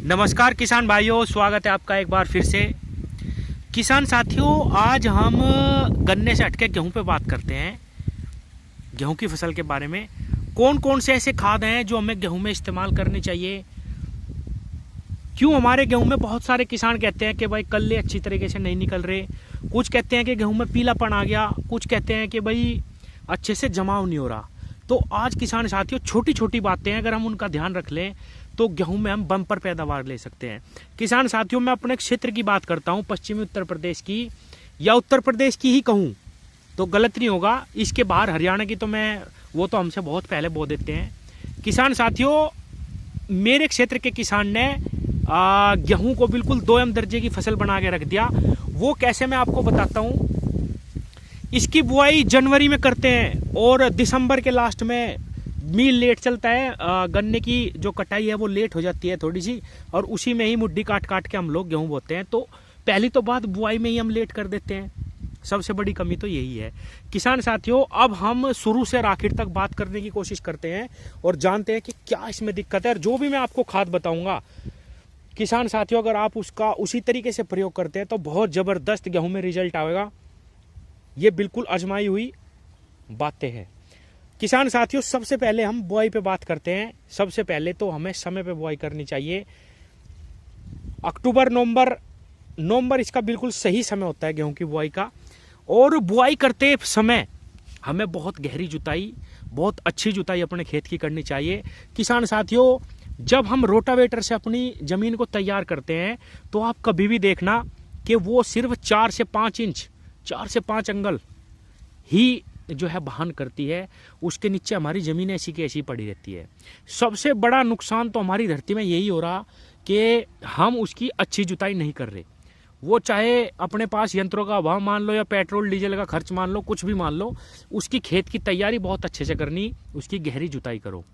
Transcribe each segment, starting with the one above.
नमस्कार किसान भाइयों, स्वागत है आपका एक बार फिर से। किसान साथियों, आज हम गन्ने से हटके गेहूं पे बात करते हैं। गेहूं की फसल के बारे में कौन कौन से ऐसे खाद हैं जो हमें गेहूं में इस्तेमाल करनी चाहिए। क्यों हमारे गेहूं में बहुत सारे किसान कहते हैं कि भाई कल्ले अच्छी तरीके से नहीं निकल रहे, कुछ कहते हैं कि गेहूं में पीलापन आ गया, कुछ कहते हैं कि भाई अच्छे से जमाव नहीं हो रहा। तो आज किसान साथियों, छोटी छोटी बातें अगर हम उनका ध्यान रख लें तो गेहूं में हम बम्पर पैदावार ले सकते हैं। किसान साथियों, मैं अपने क्षेत्र की बात करता हूं, पश्चिमी उत्तर प्रदेश की, या उत्तर प्रदेश की ही कहूं तो गलत नहीं होगा। इसके बाहर हरियाणा की तो वो तो हमसे बहुत पहले बो देते हैं। किसान साथियों, मेरे क्षेत्र के किसान ने गेहूं को बिल्कुल 2M दर्जे की फसल बना के रख दिया। वो कैसे, मैं आपको बताता हूं। इसकी बुआई जनवरी में करते हैं और दिसंबर के लास्ट में मील लेट चलता है। गन्ने की जो कटाई है वो लेट हो जाती है थोड़ी सी, और उसी में ही मुड्डी काट काट के हम लोग गेहूं बोते हैं। तो पहली तो बात, बुआई में ही हम लेट कर देते हैं। सबसे बड़ी कमी तो यही है। किसान साथियों, अब हम शुरू से आखिर तक बात करने की कोशिश करते हैं और जानते हैं कि क्या इसमें दिक्कत है। और जो भी मैं आपको खाद बताऊंगा किसान साथियों, अगर आप उसका उसी तरीके से प्रयोग करते हैं तो बहुत जबरदस्त गेहूं में रिजल्ट आएगा। ये बिल्कुल आजमाई हुई बातें हैं। किसान साथियों, सबसे पहले हम बुआई पे बात करते हैं। सबसे पहले तो हमें समय पे बुआई करनी चाहिए। अक्टूबर नवंबर इसका बिल्कुल सही समय होता है गेहूं की बुआई का। और बुआई करते समय हमें बहुत गहरी जुताई, बहुत अच्छी जुताई अपने खेत की करनी चाहिए। किसान साथियों, जब हम रोटावेटर से अपनी जमीन को तैयार करते हैं तो आप कभी भी देखना कि वो सिर्फ 4 से 5 अंगल ही जो है बहन करती है। उसके नीचे हमारी जमीन ऐसी की ऐसी पड़ी रहती है। सबसे बड़ा नुकसान तो हमारी धरती में यही हो रहा कि हम उसकी अच्छी जुताई नहीं कर रहे। वो चाहे अपने पास यंत्रों का अभाव मान लो या पेट्रोल डीजल का खर्च मान लो, कुछ भी मान लो, उसकी खेत की तैयारी बहुत अच्छे से करनी, उसकी गहरी जुताई करो।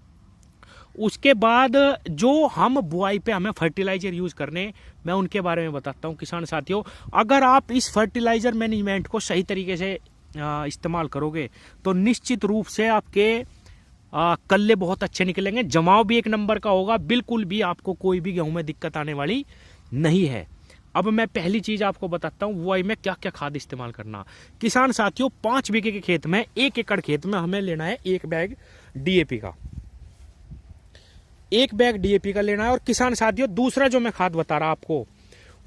उसके बाद जो हम बुआई पे हमें फर्टिलाइजर यूज करने, मैं उनके बारे में बताता हूँ। किसान साथियों, अगर आप इस फर्टिलाइजर मैनेजमेंट को सही तरीके से इस्तेमाल करोगे तो निश्चित रूप से आपके कल्ले बहुत अच्छे निकलेंगे, जमाव भी एक नंबर का होगा। बिल्कुल भी आपको कोई भी गेहूं में दिक्कत आने वाली नहीं है। अब मैं पहली चीज आपको बताता हूं, बुआई में क्या क्या खाद इस्तेमाल करना। किसान साथियों, 5 बीघे के खेत में, 1 एकड़ खेत में हमें लेना है 1 बैग डीएपी का। 1 बैग डीएपी का लेना है। और किसान साथियों, दूसरा जो मैं खाद बता रहा आपको,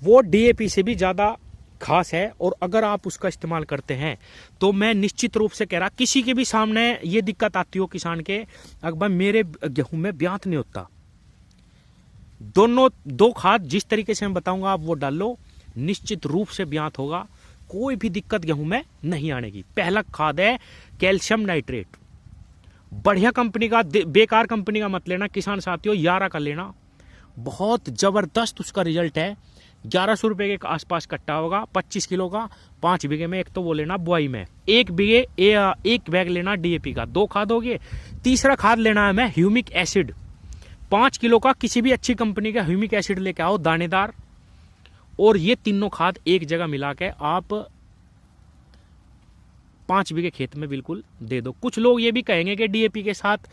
वो डीएपी से भी ज्यादा खास है। और अगर आप उसका इस्तेमाल करते हैं तो मैं निश्चित रूप से कह रहा, किसी के भी सामने ये दिक्कत आती हो किसान के, अकबर मेरे गेहूं में ब्यात नहीं होता, दो खाद जिस तरीके से मैं बताऊंगा आप वो डाल लो, निश्चित रूप से ब्यात होगा। कोई भी दिक्कत गेहूं में नहीं आनेगी। पहला खाद है कैल्शियम नाइट्रेट। बढ़िया कंपनी का, बेकार कंपनी का मत लेना किसान साथियों, यारा का लेना। बहुत जबरदस्त उसका रिजल्ट है। 1100 रुपए के आसपास कट्टा होगा, 25 किलो का, 5 बीघे में। एक तो वो लेना बुआई में, 1 बैग लेना डीएपी का। 2 खाद हो गए। तीसरा खाद लेना है हमें ह्यूमिक एसिड, 5 किलो का, किसी भी अच्छी कंपनी का ह्यूमिक एसिड लेके आओ, दानेदार। और ये तीनों खाद एक जगह मिला के आप 5 बीघे खेत में बिल्कुल दे दो। कुछ लोग ये भी कहेंगे कि डीएपी के साथ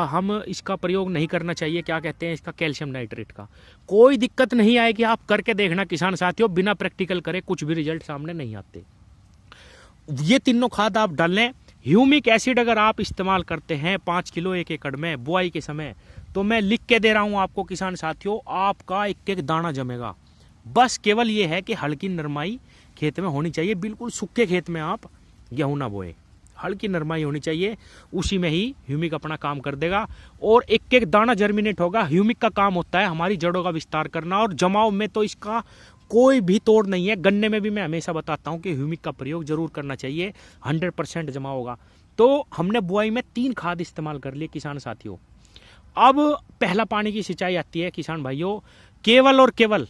हम इसका प्रयोग नहीं करना चाहिए, क्या कहते हैं इसका, कैल्शियम नाइट्रेट का। कोई दिक्कत नहीं आएगी, आप करके देखना किसान साथियों, बिना प्रैक्टिकल करे कुछ भी रिजल्ट सामने नहीं आते। ये तीनों खाद आप डालें। ह्यूमिक एसिड अगर आप इस्तेमाल करते हैं 5 किलो 1 एकड़ में बुआई के समय, तो मैं लिख के दे रहा हूं आपको किसान साथियों, आपका एक एक दाना जमेगा। बस केवल ये है कि हल्की नरमाई खेत में होनी चाहिए। बिल्कुल सूखे खेत में आप गेहूं ना बोए, हल्की नरमाई होनी चाहिए, उसी में ही ह्यूमिक अपना काम कर देगा और एक एक दाना जर्मिनेट होगा। ह्यूमिक का काम होता है हमारी जड़ों का विस्तार करना, और जमाव में तो इसका कोई भी तोड़ नहीं है। गन्ने में भी मैं हमेशा बताता हूं कि ह्यूमिक का प्रयोग जरूर करना चाहिए, 100% जमा होगा। तो हमने बुआई में 3 खाद इस्तेमाल कर लिए किसान साथियों। अब पहला पानी की सिंचाई आती है किसान भाइयों, केवल और केवल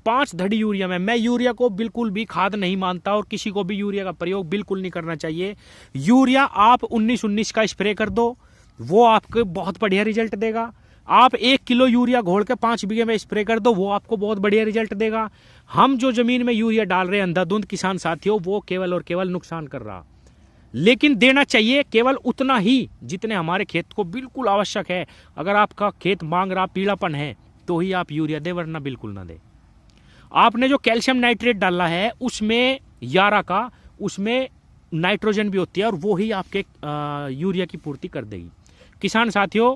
5 धड़ी यूरिया में। मैं यूरिया को बिल्कुल भी खाद नहीं मानता और किसी को भी यूरिया का प्रयोग बिल्कुल नहीं करना चाहिए। यूरिया आप 19-19 का स्प्रे कर दो, वो आपको बहुत बढ़िया रिजल्ट देगा। आप 1 किलो यूरिया घोल के 5 बीघे में स्प्रे कर दो, वो आपको बहुत बढ़िया रिजल्ट देगा। हम जो जमीन में यूरिया डाल रहे हैं अंधाधुंध किसान साथियों, वो केवल और केवल नुकसान कर रहा। लेकिन देना चाहिए केवल उतना ही जितने हमारे खेत को बिल्कुल आवश्यक है। अगर आपका खेत मांग रहा, पीलापन है, तो ही आप यूरिया दें, वरना बिल्कुल ना दें। आपने जो कैल्शियम नाइट्रेट डाला है उसमें 11 का, उसमें नाइट्रोजन भी होती है और वो ही आपके यूरिया की पूर्ति कर देगी। किसान साथियों,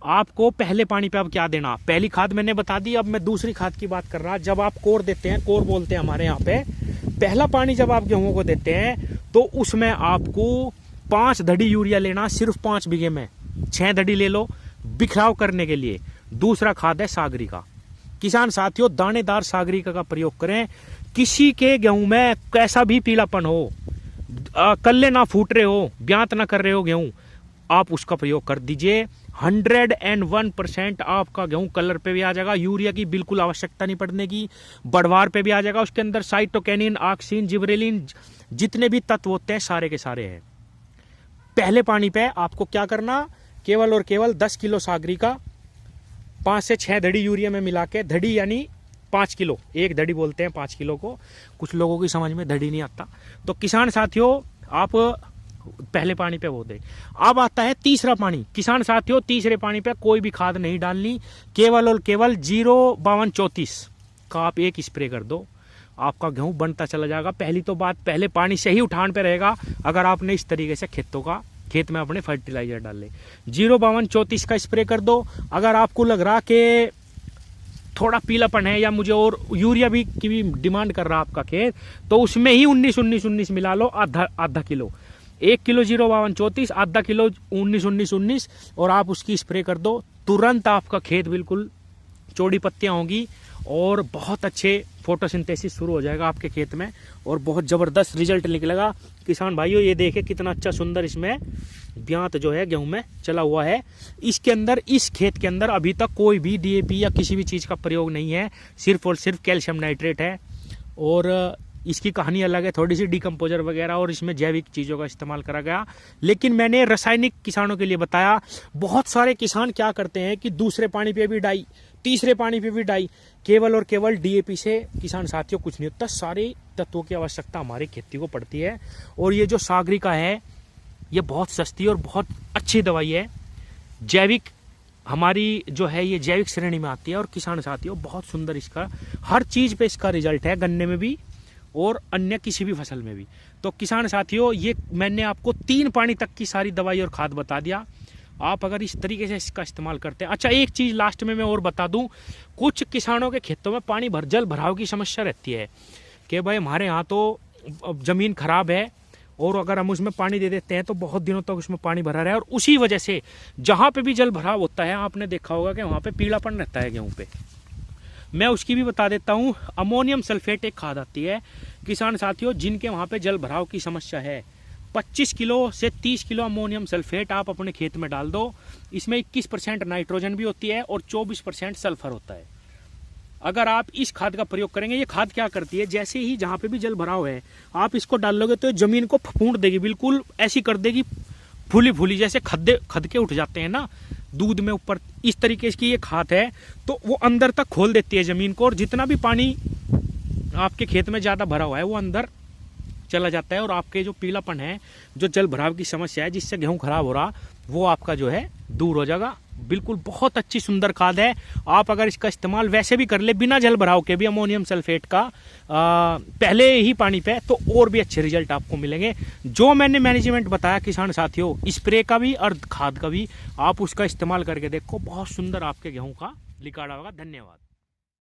आपको पहले पानी पे अब क्या देना, पहली खाद मैंने बता दी, अब मैं दूसरी खाद की बात कर रहा। जब आप कोर देते हैं, कोर बोलते हैं हमारे यहाँ पे, पहला पानी जब आप गेहूं को देते हैं तो उसमें आपको 5 धड़ी यूरिया लेना, सिर्फ 5 बीघे में 6 धड़ी ले लो बिखराव करने के लिए। दूसरा खाद है सागरिका। किसान साथियों, दानेदार सागरिका का प्रयोग करें। किसी के गेहूं में कैसा भी पीलापन हो, कल्ले ना फूट रहे हो, ब्यांत ना कर रहे हो गेहूं, आप उसका प्रयोग कर दीजिए। 101% आपका गेहूं कलर पे भी आ जाएगा, यूरिया की बिल्कुल आवश्यकता नहीं पड़ने की, बढ़वार पे भी आ जाएगा। उसके अंदर साइटोकिनिन, ऑक्सिन, जिबरेलिन, जितने भी तत्व होते हैं सारे के सारे हैं। पहले पानी पे आपको क्या करना, केवल और केवल 10 किलो सागरिका 5 से 6 धड़ी यूरिया में मिला के, धड़ी यानी 5 किलो, एक धड़ी बोलते हैं 5 किलो को, कुछ लोगों की समझ में धड़ी नहीं आता। तो किसान साथियों, आप पहले पानी पे वो दे। अब आता है तीसरा पानी। किसान साथियों, तीसरे पानी पे कोई भी खाद नहीं डालनी, केवल और केवल 05234 का आप एक स्प्रे कर दो, आपका गेहूं बनता चला जाएगा। पहली तो बात, पहले पानी से ही उठान पे रहेगा अगर आपने इस तरीके से खेत में अपने फर्टिलाइजर डाल ले। 05234 का स्प्रे कर दो। अगर आपको लग रहा कि थोड़ा पीलापन है या मुझे और यूरिया भी की भी डिमांड कर रहा आपका खेत, तो उसमें ही 19-19-19 मिला लो, आधा किलो। 1 किलो 05234, आधा किलो 19-19-19 और आप उसकी स्प्रे कर दो। तुरंत आपका खेत बिल्कुल चौड़ी पत्तियां होंगी और बहुत अच्छे फोटोसिंथेसिस शुरू हो जाएगा आपके खेत में और बहुत ज़बरदस्त रिजल्ट निकलेगा। किसान भाइयों, ये देखिए कितना अच्छा सुंदर इसमें ब्यांत जो है गेहूं में चला हुआ है। इसके अंदर, इस खेत के अंदर अभी तक कोई भी DAP या किसी भी चीज़ का प्रयोग नहीं है, सिर्फ और सिर्फ कैल्शियम नाइट्रेट है। और इसकी कहानी अलग है, थोड़ी सी डिकम्पोजर वगैरह और इसमें जैविक चीज़ों का इस्तेमाल करा गया। लेकिन मैंने रासायनिक किसानों के लिए बताया। बहुत सारे किसान क्या करते हैं कि दूसरे पानी पे भी डाई, तीसरे पानी पे भी डाई, केवल और केवल DAP से किसान साथियों कुछ नहीं होता। सारे तत्वों की आवश्यकता हमारी खेती को पड़ती है। और ये जो सागरिका है, ये बहुत सस्ती और बहुत अच्छी दवाई है, जैविक हमारी जो है ये जैविक श्रेणी में आती है। और किसान साथियों, बहुत सुंदर इसका हर चीज़ पे इसका रिजल्ट है, गन्ने में भी और अन्य किसी भी फसल में भी। तो किसान साथियों, ये मैंने आपको 3 पानी तक की सारी दवाई और खाद बता दिया। आप अगर इस तरीके से इसका इस्तेमाल करते हैं। अच्छा, एक चीज़ लास्ट में मैं और बता दूं, कुछ किसानों के खेतों में जल भराव की समस्या रहती है कि भाई हमारे यहाँ तो ज़मीन खराब है और अगर हम उसमें पानी दे देते हैं तो बहुत दिनों तक उसमें पानी भरा रहा है, और उसी वजह से जहाँ पे भी जल भराव होता है, आपने देखा होगा कि वहाँ पे पीलापन रहता है गेहूँ पे। मैं उसकी भी बता देता हूँ। अमोनियम सल्फेट एक खाद आती है किसान साथियों, जिनके वहाँ पे जल भराव की समस्या है, 25 किलो से 30 किलो अमोनियम सल्फेट आप अपने खेत में डाल दो। इसमें 21% नाइट्रोजन भी होती है और 24% सल्फर होता है। अगर आप इस खाद का प्रयोग करेंगे, ये खाद क्या करती है, जैसे ही जहाँ पे भी जल भराव है आप इसको डाल लोगे तो जमीन को फूंट देगी, बिल्कुल ऐसी कर देगी फूली फूली, जैसे खदके उठ जाते हैं ना दूध में ऊपर, इस तरीके की ये खाद है। तो वो अंदर तक खोल देती है जमीन को, और जितना भी पानी आपके खेत में ज़्यादा भरा हुआ है वो अंदर चला जाता है, और आपके जो पीलापन है, जो जल भराव की समस्या है जिससे गेहूं खराब हो रहा, वो आपका जो है दूर हो जाएगा। बिल्कुल बहुत अच्छी सुंदर खाद है। आप अगर इसका इस्तेमाल वैसे भी कर ले बिना जल भराव के भी अमोनियम सल्फेट का पहले ही पानी पे, तो और भी अच्छे रिजल्ट आपको मिलेंगे। जो मैंने मैनेजमेंट बताया किसान साथियों, स्प्रे का भी और खाद का भी, आप उसका इस्तेमाल करके देखो, बहुत सुंदर आपके गेहूं का लिकाड़ा होगा। धन्यवाद।